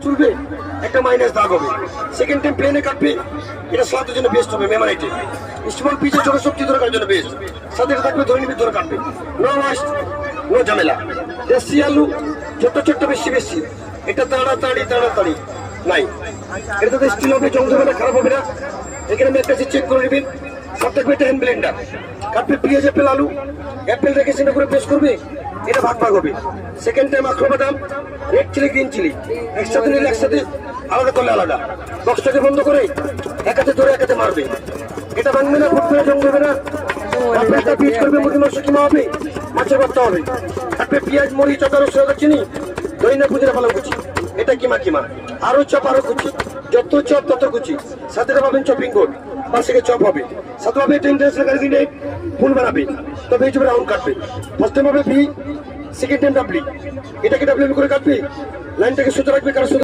চলবে, একটা মাইনাস দাগ হবে। সেকেন্ড টাইম প্লেনে কাটবে, এটা স্বাদের জন্য বেস্ট হবে। মেমারাইটে স্মল পিচে ছোট সবজি দরকার জন্য বেস্ট। সাথে থাকবে ধরে নিবি, ধরে কাটবে, নো ওয়াস্ট, নো ঝামেলা। দেশি আলু ছোট্ট ছোট্ট, বেশি বেশি, এটা তাড়াতাড়ি তাড়াতাড়ি নাই। এটা তো স্টিল হবে, জং হবে না, খারাপ হবে না। এখানে আমি একটা চেক করে নেবেন। সব থাকবে একটা হ্যান্ড ব্লেন্ডার। কাটবে পেঁয়াজ, অ্যাপেল, আলু, অ্যাপেল রেখে সেটা করে পেস্ট করবে, এটা ভাগ ভাগ হবে। সেকেন্ড টাইম আখরো বাদাম, রেড চিলি, গ্রিন চিলি একসাথে নিলে একসাথে, আলাদা করলে আলাদা। বক্সটাকে বন্ধ করে এক হাতে ধরে এক হাতে মারবে, এটা ভাঙবে না, ফুটবে না, জং হবে না। একটা পিচ করবে, মুরগি মাংস কিমা হবে, মাছের ভর্তা হবে। কাটবে পেঁয়াজ, মরিচ, আদা, রসুন, আদা, চিনি, দই না পুজিরা ভালো কুচি, এটা কিমা কিমা। আরো চপ, আরো কুচি, যত চপ তত কুচি। সাথে পাবেন চপিং বোর্ড, পাশে চপ হবে। সাথে পাবে একটা ইন্টারন্যাশনাল গাড়ি কিনে ফুল বানাবে, তবে এই চপে রাউন্ড কাটবে। ফার্স্ট টাইম হবে ভি, সেকেন্ড টাইম ডাবলি, এটাকে ডাবলি করে কাটবে। লাইনটাকে সোজা রাখবে, কারো